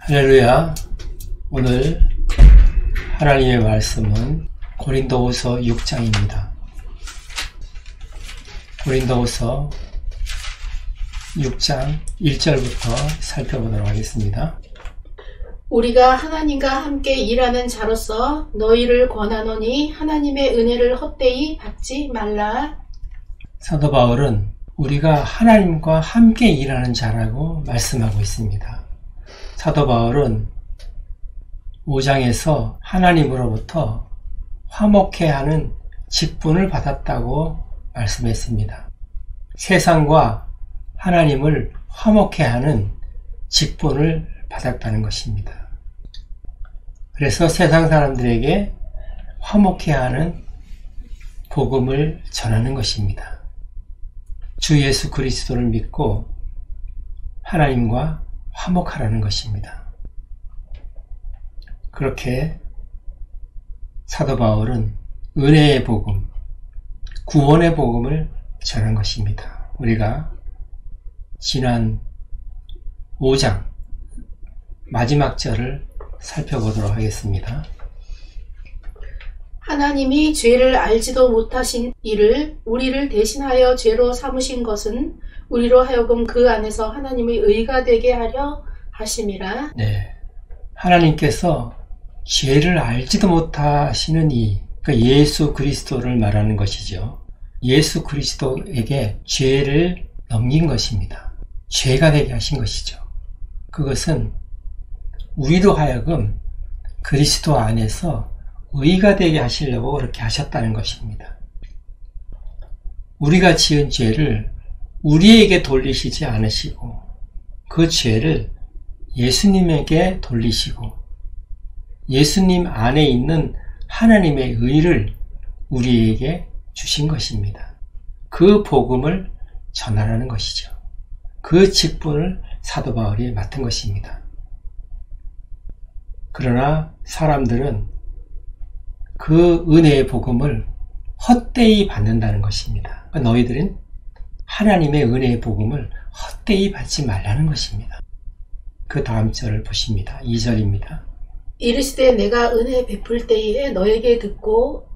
할렐루야. 오늘 하나님의 말씀은 고린도후서 6장입니다. 고린도후서 6장 1절부터 살펴보도록 하겠습니다. 우리가 하나님과 함께 일하는 자로서 너희를 권하노니 하나님의 은혜를 헛되이 받지 말라. 사도 바울은 우리가 하나님과 함께 일하는 자라고 말씀하고 있습니다. 사도 바울은 5장에서 하나님으로부터 화목해야 하는 직분을 받았다고 말씀했습니다. 세상과 하나님을 화목해야 하는 직분을 받았다는 것입니다. 그래서 세상 사람들에게 화목해야 하는 복음을 전하는 것입니다. 주 예수 그리스도를 믿고 하나님과 화목하라는 것입니다. 그렇게 사도 바울은 은혜의 복음, 구원의 복음을 전한 것입니다. 우리가 지난 5장 마지막 절을 살펴보도록 하겠습니다. 하나님이 죄를 알지도 못하신 이를 우리를 대신하여 죄로 삼으신 것은 우리로 하여금 그 안에서 하나님의 의가 되게 하려 하심이라. 네, 하나님께서 죄를 알지도 못하시는 그러니까 예수 그리스도를 말하는 것이죠. 예수 그리스도에게 죄를 넘긴 것입니다. 죄가 되게 하신 것이죠. 그것은 우리로 하여금 그리스도 안에서 의가 되게 하시려고 그렇게 하셨다는 것입니다. 우리가 지은 죄를 우리에게 돌리시지 않으시고 그 죄를 예수님에게 돌리시고 예수님 안에 있는 하나님의 의를 우리에게 주신 것입니다. 그 복음을 전하라는 것이죠. 그 직분을 사도 바울이 맡은 것입니다. 그러나 사람들은 그 은혜의 복음을 헛되이 받는다는 것입니다. 너희들은 하나님의 은혜의 복음을 헛되이 받지 말라는 것입니다. 그 다음 절을 보십니다. 2절입니다. 이르시되 내가 은혜 베풀 때에 너에게 듣고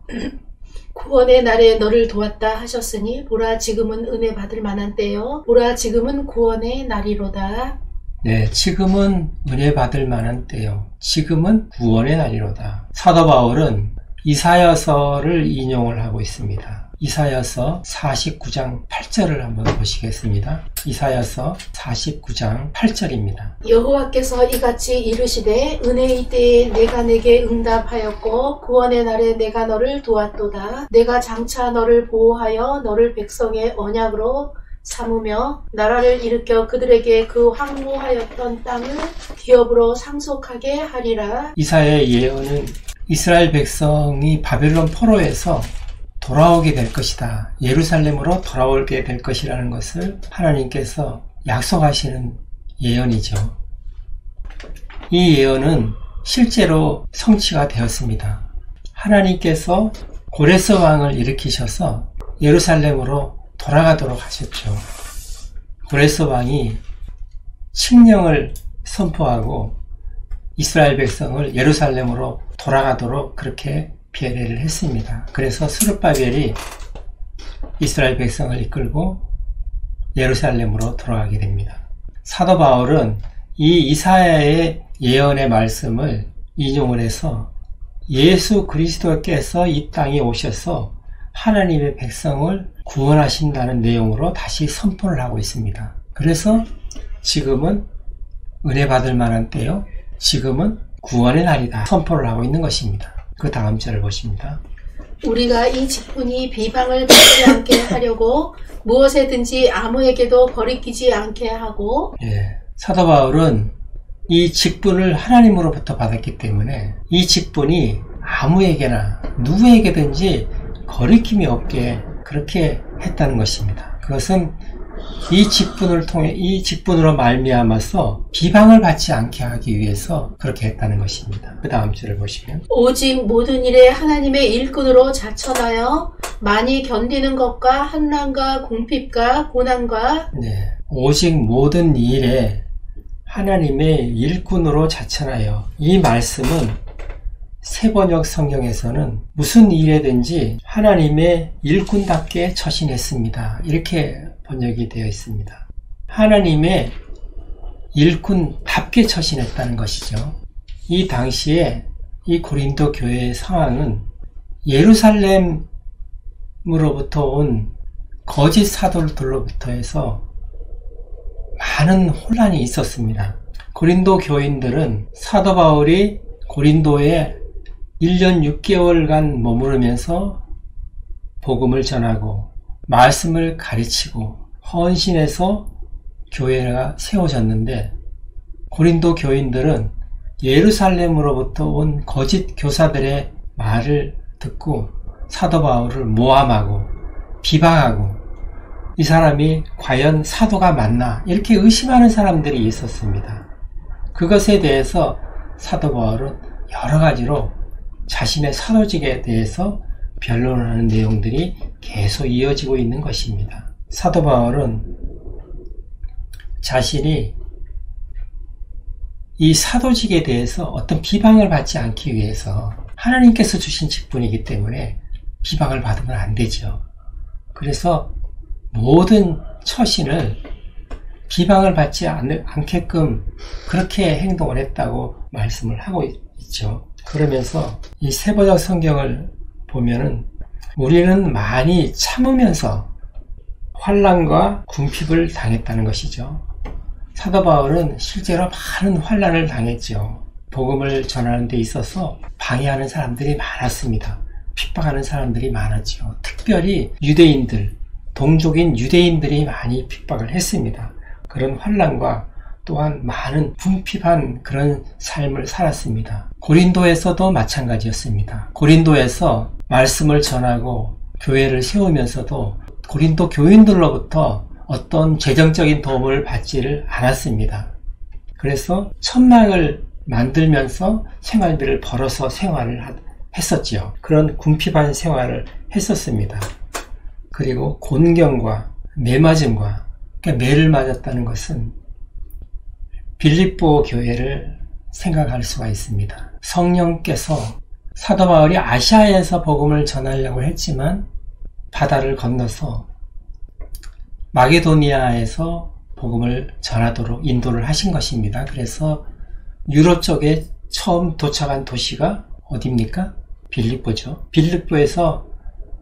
구원의 날에 너를 도왔다 하셨으니 보라 지금은 은혜 받을 만한 때요 보라 지금은 구원의 날이로다. 네, 지금은 은혜 받을 만한 때요 지금은 구원의 날이로다. 사도 바울은 이사야서를 인용을 하고 있습니다. 이사야서 49장 8절을 한번 보시겠습니다. 이사야서 49장 8절입니다. 여호와께서 이같이 이르시되 은혜의 때에 내가 내게 응답하였고 구원의 날에 내가 너를 도왔도다. 내가 장차 너를 보호하여 너를 백성의 언약으로 삼으며 나라를 일으켜 그들에게 그 황무하였던 땅을 기업으로 상속하게 하리라. 이사야의 예언은 이스라엘 백성이 바벨론 포로에서 돌아오게 될 것이다. 예루살렘으로 돌아오게 될 것이라는 것을 하나님께서 약속하시는 예언이죠. 이 예언은 실제로 성취가 되었습니다. 하나님께서 고레스 왕을 일으키셔서 예루살렘으로 돌아가도록 하셨죠. 고레스 왕이 칙령을 선포하고 이스라엘 백성을 예루살렘으로 돌아가도록 그렇게 배례를 했습니다. 그래서 스룹바벨이 이스라엘 백성을 이끌고 예루살렘으로 돌아가게 됩니다. 사도 바울은 이 이사야의 예언의 말씀을 인용을 해서 예수 그리스도께서 이 땅에 오셔서 하나님의 백성을 구원하신다는 내용으로 다시 선포를 하고 있습니다. 그래서 지금은 은혜 받을 만한 때요 지금은 구원의 날이다 선포를 하고 있는 것입니다. 그 다음 절을 보십니다. 우리가 이 직분이 비방을 받지 않게 하려고 무엇에든지 아무에게도 버리키지 않게 하고. 사도 바울은 이 직분을 하나님으로부터 받았기 때문에 이 직분이 아무에게나 누구에게든지 거리낌이 없게 그렇게 했다는 것입니다. 그것은 이 직분을 통해 이 직분으로 말미암아서 비방을 받지 않게 하기 위해서 그렇게 했다는 것입니다. 그 다음 줄을 보시면 오직 모든 일에 하나님의 일꾼으로 자천하여 많이 견디는 것과 환난과 궁핍과 고난과 오직 모든 일에 하나님의 일꾼으로 자천하여, 이 말씀은 새번역 성경에서는 무슨 일에든지 하나님의 일꾼답게 처신했습니다. 이렇게 번역이 되어 있습니다. 하나님의 일꾼답게 처신했다는 것이죠. 이 당시에 이 고린도 교회의 상황은 예루살렘으로부터 온 거짓 사도들로부터 해서 많은 혼란이 있었습니다. 고린도 교인들은 사도 바울이 고린도에 1년 6개월간 머무르면서 복음을 전하고 말씀을 가르치고 헌신해서 교회가 세워졌는데, 고린도 교인들은 예루살렘으로부터 온 거짓 교사들의 말을 듣고 사도 바울을 모함하고 비방하고, 이 사람이 과연 사도가 맞나 이렇게 의심하는 사람들이 있었습니다. 그것에 대해서 사도 바울은 여러 가지로 자신의 사도직에 대해서 변론하는 내용들이 계속 이어지고 있는 것입니다. 사도 바울은 자신이 이 사도직에 대해서 어떤 비방을 받지 않기 위해서, 하나님께서 주신 직분이기 때문에 비방을 받으면 안 되죠. 그래서 모든 처신을 비방을 받지 않게끔 그렇게 행동을 했다고 말씀을 하고 있죠. 그러면서 이 새번역 성경을 보면은 우리는 많이 참으면서 환난과 궁핍을 당했다는 것이죠. 사도 바울은 실제로 많은 환난을 당했죠. 복음을 전하는 데 있어서 방해하는 사람들이 많았습니다. 핍박하는 사람들이 많았죠. 특별히 유대인들, 동족인 유대인들이 많이 핍박을 했습니다. 그런 환난과 또한 많은 궁핍한 그런 삶을 살았습니다. 고린도에서도 마찬가지였습니다. 고린도에서 말씀을 전하고 교회를 세우면서도 고린도 교인들로부터 어떤 재정적인 도움을 받지를 않았습니다. 그래서 천막을 만들면서 생활비를 벌어서 생활을 했었지요. 그런 궁핍한 생활을 했었습니다. 그리고 곤경과 매맞음과, 그러니까 매를 맞았다는 것은 빌립보 교회를 생각할 수가 있습니다. 성령께서 사도 바울이 아시아에서 복음을 전하려고 했지만 바다를 건너서 마게도니아에서 복음을 전하도록 인도를 하신 것입니다. 그래서 유럽 쪽에 처음 도착한 도시가 어디입니까? 빌립보죠. 빌립보에서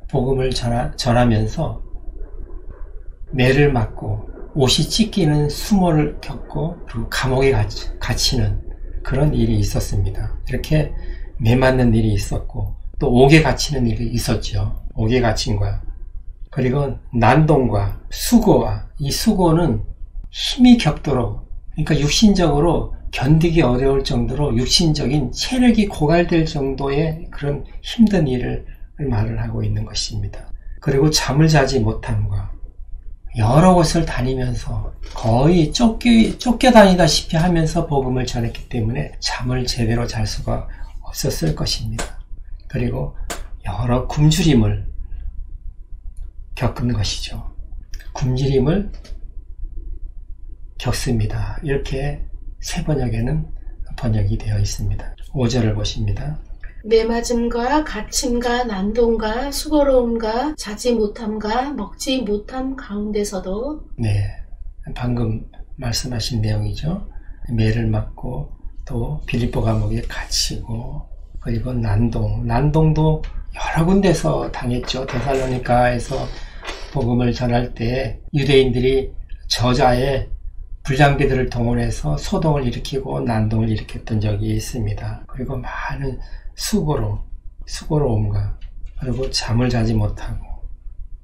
복음을 전하면서 매를 맞고 옷이 찢기는 수모를 겪고, 그리고 감옥에 갇히는 그런 일이 있었습니다. 이렇게 매 맞는 일이 있었고, 또 옥에 갇히는 일이 있었죠. 옥에 갇힌과, 그리고 난동과 수고와, 이 수고는 힘이 격도록, 그러니까 육신적으로 견디기 어려울 정도로 육신적인 체력이 고갈될 정도의 그런 힘든 일을 말을 하고 있는 것입니다. 그리고 잠을 자지 못함과, 여러 곳을 다니면서 거의 쫓겨다니다시피 하면서 복음을 전했기 때문에 잠을 제대로 잘 수가 없었을 것입니다. 그리고 여러 굶주림을 겪은 것이죠. 굶주림을 겪습니다. 이렇게 새번역에는 번역이 되어 있습니다. 5절을 보십니다. 매맞음과 갇힘과 난동과 수고로움과 자지 못함과 먹지 못함 가운데서도, 네, 방금 말씀하신 내용이죠. 매를 맞고 또 빌립보 감옥에 갇히고, 그리고 난동도 여러 군데서 당했죠. 데살로니가에서 복음을 전할 때 유대인들이 저자의 불량배들을 동원해서 소동을 일으키고 난동을 일으켰던 적이 있습니다. 그리고 많은 수고로움과, 그리고 잠을 자지 못하고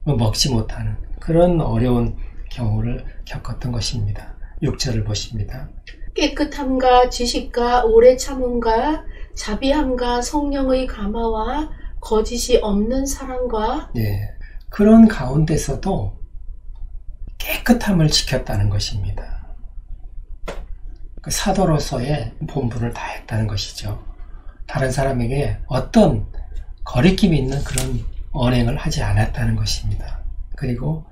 먹지 못하는 그런 어려운 경우를 겪었던 것입니다. 6절을 보십니다. 깨끗함과 지식과 오래 참음과 자비함과 성령의 감화와 거짓이 없는 사랑과, 네, 그런 가운데서도 깨끗함을 지켰다는 것입니다. 그 사도로서의 본분을 다했다는 것이죠. 다른 사람에게 어떤 거리낌이 있는 그런 언행을 하지 않았다는 것입니다. 그리고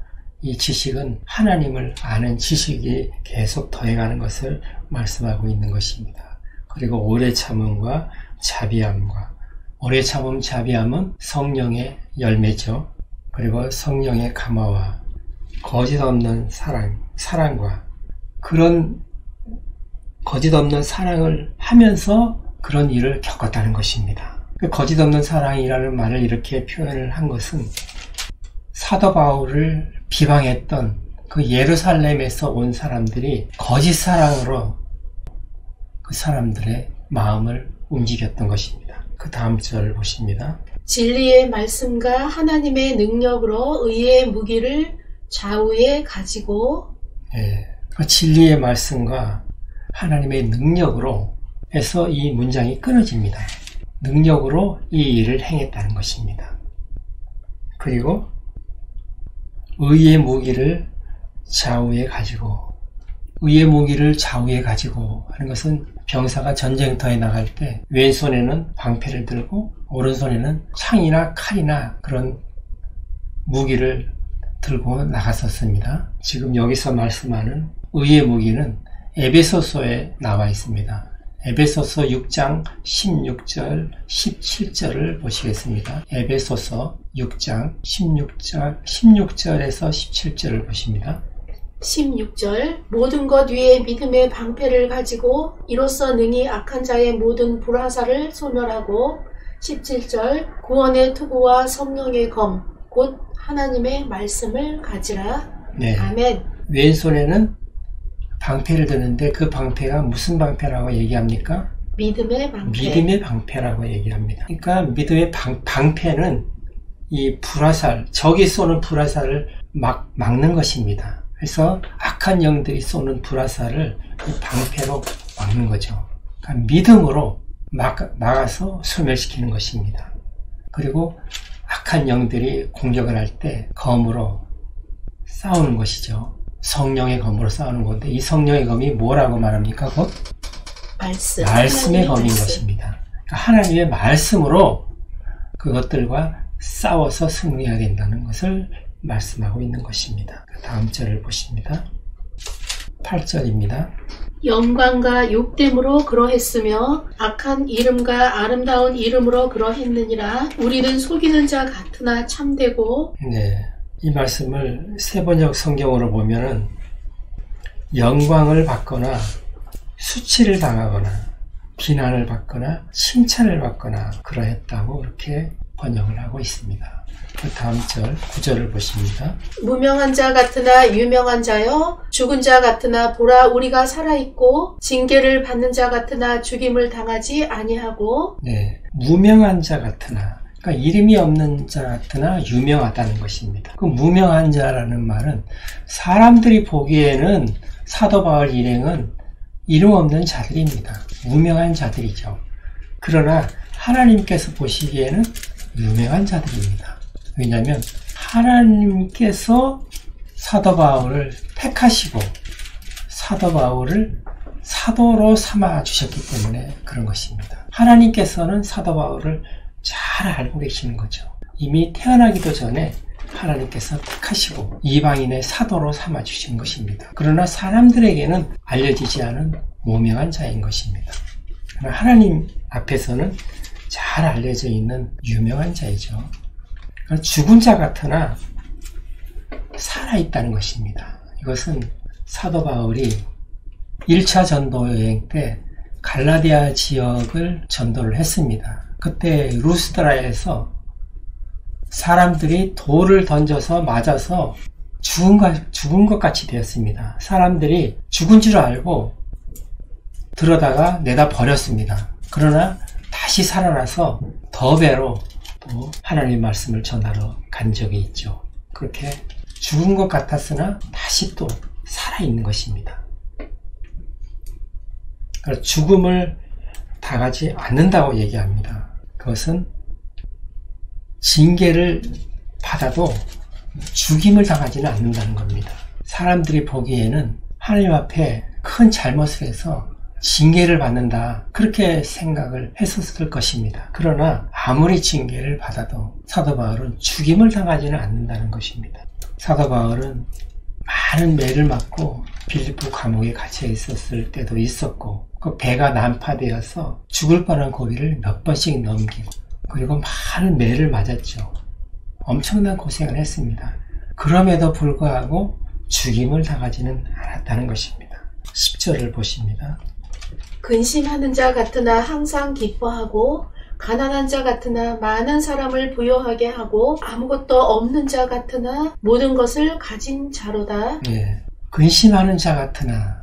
이 지식은 하나님을 아는 지식이 계속 더해가는 것을 말씀하고 있는 것입니다. 그리고 오래 참음과 자비함과, 오래 참음 자비함은 성령의 열매죠. 그리고 성령의 감화와 거짓 없는 사랑과, 그런 거짓 없는 사랑을 하면서 그런 일을 겪었다는 것입니다. 그 거짓 없는 사랑이라는 말을 이렇게 표현을 한 것은 사도 바울을 비방했던 그 예루살렘에서 온 사람들이 거짓 사랑으로 그 사람들의 마음을 움직였던 것입니다. 그 다음 절을 보십니다. 진리의 말씀과 하나님의 능력으로 의의 무기를 좌우에 가지고, 그 진리의 말씀과 하나님의 능력으로 해서 이 문장이 끊어집니다. 능력으로 이 일을 행했다는 것입니다. 그리고 의의 무기를 좌우에 가지고, 의의 무기를 좌우에 가지고 하는 것은 병사가 전쟁터에 나갈 때 왼손에는 방패를 들고 오른손에는 창이나 칼이나 그런 무기를 들고 나갔었습니다. 지금 여기서 말씀하는 의의 무기는 에베소서에 나와 있습니다. 에베소서 6장 16절, 17절을 보시겠습니다. 에베소서 6장 16절에서 17절을 보십니다. 16절 모든 것 위에 믿음의 방패를 가지고 이로써 능히 악한 자의 모든 불화살을 소멸하고, 17절 구원의 투구와 성령의 검 곧 하나님의 말씀을 가지라. 네. 아멘. 왼손에는 방패를 드는데 그 방패가 무슨 방패라고 얘기합니까? 믿음의 방패. 믿음의 방패라고 얘기합니다. 그러니까 믿음의 방패는 이 불화살, 적이 쏘는 불화살을 막는 것입니다. 그래서 악한 영들이 쏘는 불화살을 이 방패로 막는 거죠. 그러니까 믿음으로 막아서 소멸시키는 것입니다. 그리고 악한 영들이 공격을 할 때 검으로 싸우는 것이죠. 성령의 검으로 싸우는 건데, 이 성령의 검이 뭐라고 말합니까? 곧 말씀의 검인 것입니다. 그러니까 하나님의 말씀으로 그것들과 싸워서 승리해야 된다는 것을 말씀하고 있는 것입니다. 다음 절을 보십니다. 8절입니다. 영광과 욕됨으로 그러했으며 악한 이름과 아름다운 이름으로 그러했느니라. 우리는 속이는 자 같으나 참되고. 네, 이 말씀을 세번역 성경으로 보면은 영광을 받거나 수치를 당하거나 비난을 받거나 칭찬을 받거나 그러했다고 이렇게 번역을 하고 있습니다. 그 다음 절 9절을 보십니다. 무명한 자 같으나 유명한 자여, 죽은 자 같으나 보라 우리가 살아있고, 징계를 받는 자 같으나 죽임을 당하지 아니하고. 네, 무명한 자 같으나, 그러니까 이름이 없는 자 같으나 유명하다는 것입니다. 그 무명한 자라는 말은 사람들이 보기에는 사도 바울 일행은 이름 없는 자들입니다. 무명한 자들이죠. 그러나 하나님께서 보시기에는 유명한 자들입니다. 왜냐하면 하나님께서 사도 바울을 택하시고 사도 바울을 사도로 삼아 주셨기 때문에 그런 것입니다. 하나님께서는 사도 바울을 잘 알고 계시는 거죠. 이미 태어나기도 전에 하나님께서 택하시고 이방인의 사도로 삼아 주신 것입니다. 그러나 사람들에게는 알려지지 않은 무명한 자인 것입니다. 그러나 하나님 앞에서는 잘 알려져 있는 유명한 자이죠. 죽은 자 같으나 살아있다는 것입니다. 이것은 사도 바울이 1차 전도 여행 때 갈라디아 지역을 전도를 했습니다. 그때 루스드라에서 사람들이 돌을 던져서 맞아서 죽은 것 같이 되었습니다. 사람들이 죽은 줄 알고 들어다가 내다 버렸습니다. 그러나 다시 살아나서 더 배로 또 하나님의 말씀을 전하러 간 적이 있죠. 그렇게 죽은 것 같았으나 다시 또 살아있는 것입니다. 그래서 죽음을 당하지 않는다고 얘기합니다. 그것은 징계를 받아도 죽임을 당하지는 않는다는 겁니다. 사람들이 보기에는 하나님 앞에 큰 잘못을 해서 징계를 받는다, 그렇게 생각을 했었을 것입니다. 그러나 아무리 징계를 받아도 사도 바울은 죽임을 당하지는 않는다는 것입니다. 사도 바울은 많은 매를 맞고 빌립보 감옥에 갇혀 있었을 때도 있었고, 그 배가 난파되어서 죽을 뻔한 고비를 몇 번씩 넘기고, 그리고 많은 매를 맞았죠. 엄청난 고생을 했습니다. 그럼에도 불구하고 죽임을 당하지는 않았다는 것입니다. 10절을 보십니다. 근심하는 자 같으나 항상 기뻐하고, 가난한 자 같으나 많은 사람을 부요하게 하고, 아무것도 없는 자 같으나 모든 것을 가진 자로다. 예, 근심하는 자 같으나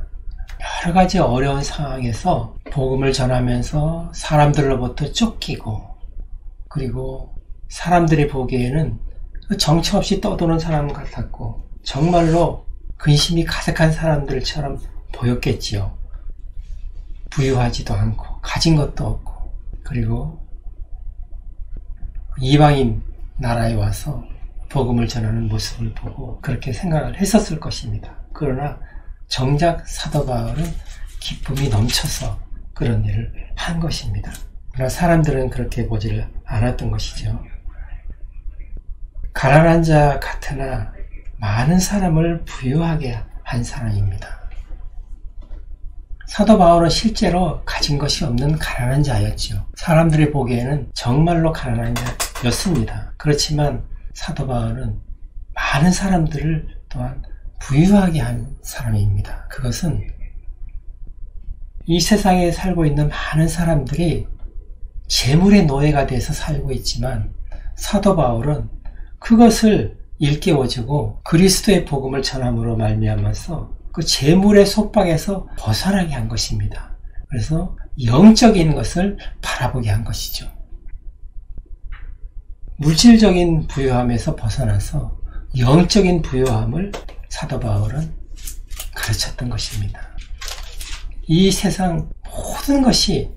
여러 가지 어려운 상황에서 복음을 전하면서 사람들로부터 쫓기고, 그리고 사람들이 보기에는 정처 없이 떠도는 사람 같았고 정말로 근심이 가득한 사람들처럼 보였겠지요. 부유하지도 않고 가진 것도 없고, 그리고 이방인 나라에 와서 복음을 전하는 모습을 보고 그렇게 생각을 했었을 것입니다. 그러나 정작 사도 바울은 기쁨이 넘쳐서 그런 일을 한 것입니다. 그러나 사람들은 그렇게 보지를 않았던 것이죠. 가난한 자 같으나 많은 사람을 부유하게 한 사람입니다. 사도 바울은 실제로 가진 것이 없는 가난한 자였죠. 사람들이 보기에는 정말로 가난한 자였습니다. 그렇지만 사도 바울은 많은 사람들을 또한 부유하게 한 사람입니다. 그것은 이 세상에 살고 있는 많은 사람들이 재물의 노예가 돼서 살고 있지만 사도 바울은 그것을 일깨워주고 그리스도의 복음을 전함으로 말미암아서 그 재물의 속박에서 벗어나게 한 것입니다. 그래서 영적인 것을 바라보게 한 것이죠. 물질적인 부유함에서 벗어나서 영적인 부유함을 사도 바울은 가르쳤던 것입니다. 이 세상 모든 것이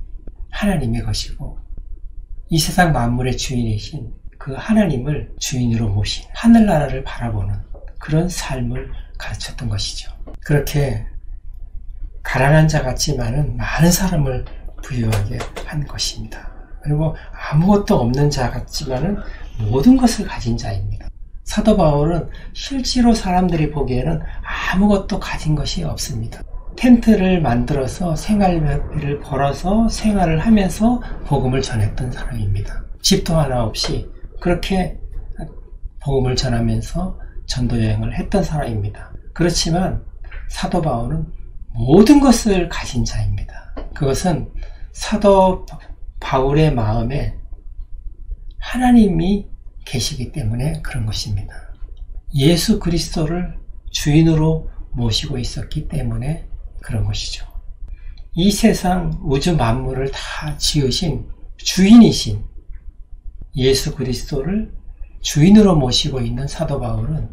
하나님의 것이고 이 세상 만물의 주인이신 그 하나님을 주인으로 모신 하늘나라를 바라보는 그런 삶을 가르쳤던 것이죠. 그렇게 가난한 자 같지만은 많은 사람을 부유하게 한 것입니다. 그리고 아무것도 없는 자 같지만은 모든 것을 가진 자입니다. 사도 바울은 실제로 사람들이 보기에는 아무것도 가진 것이 없습니다. 텐트를 만들어서 생활비를 벌어서 생활을 하면서 복음을 전했던 사람입니다. 집도 하나 없이 그렇게 복음을 전하면서 전도여행을 했던 사람입니다. 그렇지만 사도 바울은 모든 것을 가진 자입니다. 그것은 사도 바울의 마음에 하나님이 계시기 때문에 그런 것입니다. 예수 그리스도를 주인으로 모시고 있었기 때문에 그런 것이죠. 이 세상 우주 만물을 다 지으신 주인이신 예수 그리스도를 주인으로 모시고 있는 사도 바울은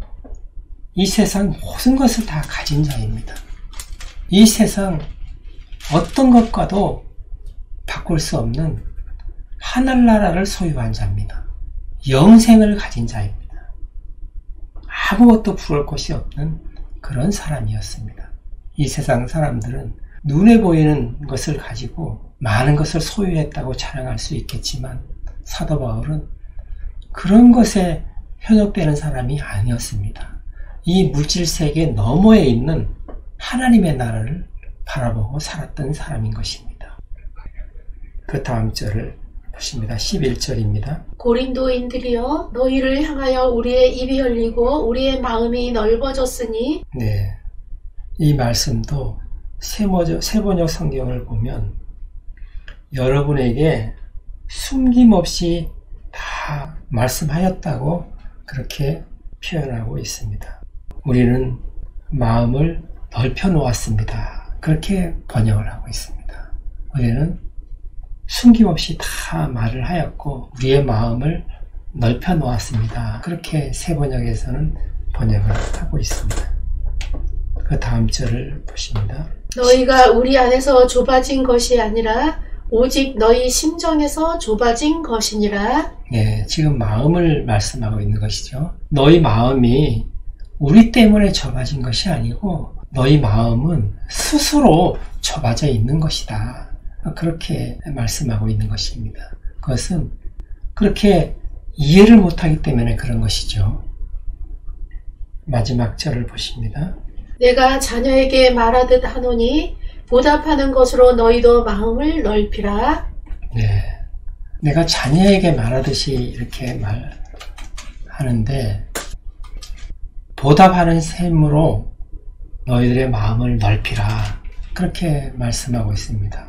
이 세상 모든 것을 다 가진 자입니다. 이 세상 어떤 것과도 바꿀 수 없는 하늘나라를 소유한 자입니다. 영생을 가진 자입니다. 아무것도 부러울 것이 없는 그런 사람이었습니다. 이 세상 사람들은 눈에 보이는 것을 가지고 많은 것을 소유했다고 자랑할 수 있겠지만 사도 바울은 그런 것에 현혹되는 사람이 아니었습니다. 이 물질세계 너머에 있는 하나님의 나라를 바라보고 살았던 사람인 것입니다. 그 다음 절을 보십니다. 11절입니다. 고린도인들이여 너희를 향하여 우리의 입이 열리고 우리의 마음이 넓어졌으니. 네, 이 말씀도 세번역 성경을 보면 여러분에게 숨김없이 다 말씀하였다고 그렇게 표현하고 있습니다. 우리는 마음을 넓혀 놓았습니다. 그렇게 번역을 하고 있습니다. 우리는 숨김없이 다 말을 하였고 우리의 마음을 넓혀 놓았습니다. 그렇게 세번역에서는 번역을 하고 있습니다. 그 다음 절을 보십니다. 너희가 우리 안에서 좁아진 것이 아니라 오직 너희 심정에서 좁아진 것이니라. 네, 지금 마음을 말씀하고 있는 것이죠. 너희 마음이 우리 때문에 좁아진 것이 아니고 너희 마음은 스스로 좁아져 있는 것이다. 그렇게 말씀하고 있는 것입니다. 그것은 그렇게 이해를 못하기 때문에 그런 것이죠. 마지막 절을 보십니다. 내가 자녀에게 말하듯 하노니 보답하는 것으로 너희도 마음을 넓히라. 네, 내가 자녀에게 말하듯이 이렇게 말하는데 보답하는 셈으로 너희들의 마음을 넓히라. 그렇게 말씀하고 있습니다.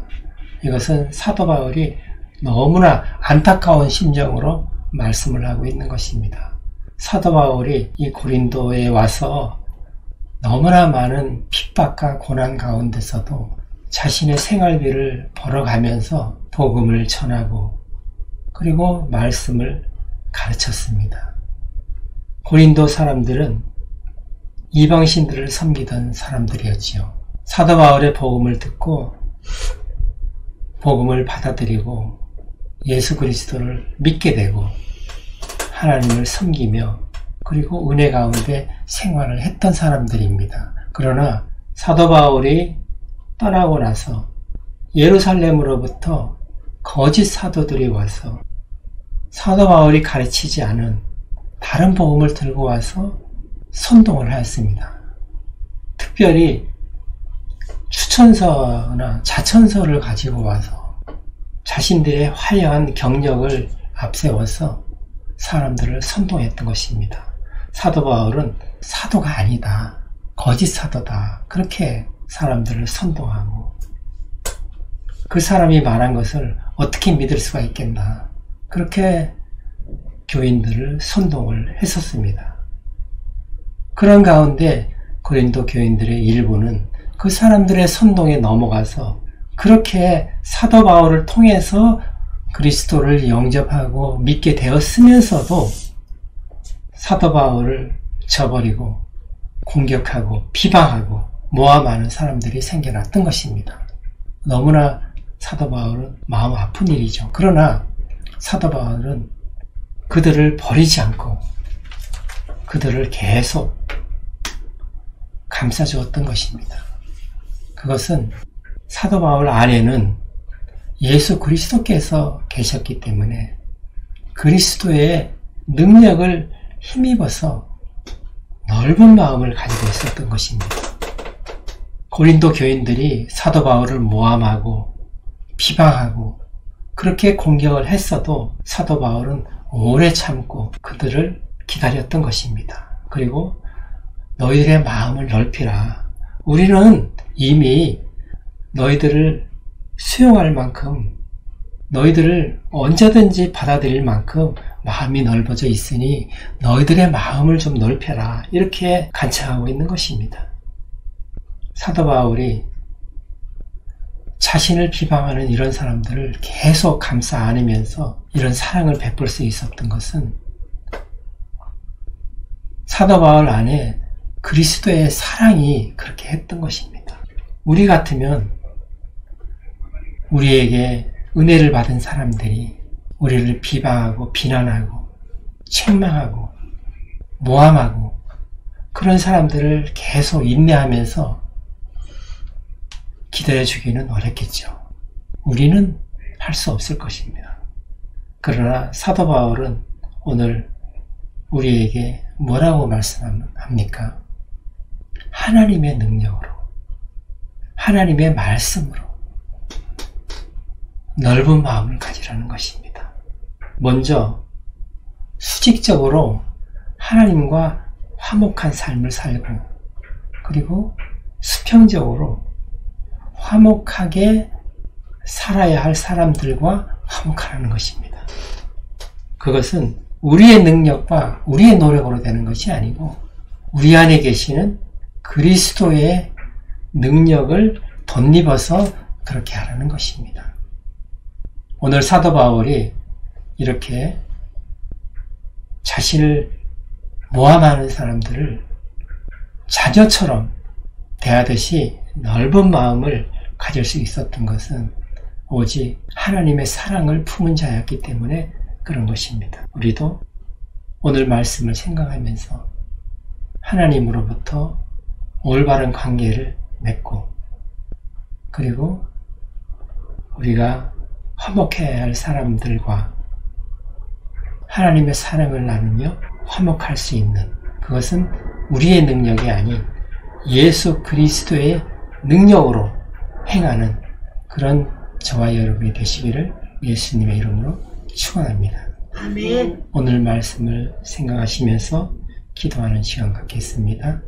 이것은 사도 바울이 너무나 안타까운 심정으로 말씀을 하고 있는 것입니다. 사도 바울이 이 고린도에 와서 너무나 많은 핍박과 고난 가운데서도 자신의 생활비를 벌어가면서 복음을 전하고 그리고 말씀을 가르쳤습니다. 고린도 사람들은 이방신들을 섬기던 사람들이었지요. 사도 바울의 복음을 듣고 복음을 받아들이고 예수 그리스도를 믿게 되고 하나님을 섬기며 그리고 은혜 가운데 생활을 했던 사람들입니다. 그러나 사도 바울이 떠나고 나서 예루살렘으로부터 거짓 사도들이 와서 사도 바울이 가르치지 않은 다른 복음을 들고 와서 선동을 하였습니다. 특별히 추천서나 자천서를 가지고 와서 자신들의 화려한 경력을 앞세워서 사람들을 선동했던 것입니다. 사도 바울은 사도가 아니다. 거짓 사도다. 그렇게 사람들을 선동하고 그 사람이 말한 것을 어떻게 믿을 수가 있겠나. 그렇게 교인들을 선동을 했었습니다. 그런 가운데 고린도 교인들의 일부는 그 사람들의 선동에 넘어가서 그렇게 사도 바울을 통해서 그리스도를 영접하고 믿게 되었으면서도 사도 바울을 저버리고 공격하고 비방하고 모함하는 사람들이 생겨났던 것입니다. 너무나 사도 바울은 마음 아픈 일이죠. 그러나 사도 바울은 그들을 버리지 않고 그들을 계속 감싸주었던 것입니다. 그것은 사도 바울 안에는 예수 그리스도께서 계셨기 때문에 그리스도의 능력을 힘입어서 넓은 마음을 가지고 있었던 것입니다. 고린도 교인들이 사도 바울을 모함하고 비방하고 그렇게 공격을 했어도 사도 바울은 오래 참고 그들을 기다렸던 것입니다. 그리고 너희들의 마음을 넓히라. 우리는 이미 너희들을 수용할 만큼 너희들을 언제든지 받아들일 만큼 마음이 넓어져 있으니 너희들의 마음을 좀 넓혀라. 이렇게 간청하고 있는 것입니다. 사도 바울이 자신을 비방하는 이런 사람들을 계속 감싸 안으면서 이런 사랑을 베풀 수 있었던 것은 사도 바울 안에 그리스도의 사랑이 그렇게 했던 것입니다. 우리 같으면 우리에게 은혜를 받은 사람들이 우리를 비방하고 비난하고 책망하고 모함하고 그런 사람들을 계속 인내하면서 기다려주기는 어렵겠죠. 우리는 할 수 없을 것입니다. 그러나 사도 바울은 오늘 우리에게 뭐라고 말씀합니까? 하나님의 능력으로, 하나님의 말씀으로 넓은 마음을 가지라는 것입니다. 먼저 수직적으로 하나님과 화목한 삶을 살고 그리고 수평적으로 화목하게 살아야 할 사람들과 화목하라는 것입니다. 그것은 우리의 능력과 우리의 노력으로 되는 것이 아니고 우리 안에 계시는 그리스도의 능력을 덧입어서 그렇게 하라는 것입니다. 오늘 사도 바울이 이렇게 자신을 모함하는 사람들을 자녀처럼 대하듯이 넓은 마음을 가질 수 있었던 것은 오직 하나님의 사랑을 품은 자였기 때문에 그런 것입니다. 우리도 오늘 말씀을 생각하면서 하나님으로부터 올바른 관계를 맺고, 그리고 우리가 화목해야 할 사람들과 하나님의 사랑을 나누며 화목할 수 있는, 그것은 우리의 능력이 아닌 예수 그리스도의 능력으로 행하는 그런 저와 여러분이 되시기를 예수님의 이름으로 축원합니다. 아멘. 오늘 말씀을 생각하시면서 기도하는 시간 갖겠습니다.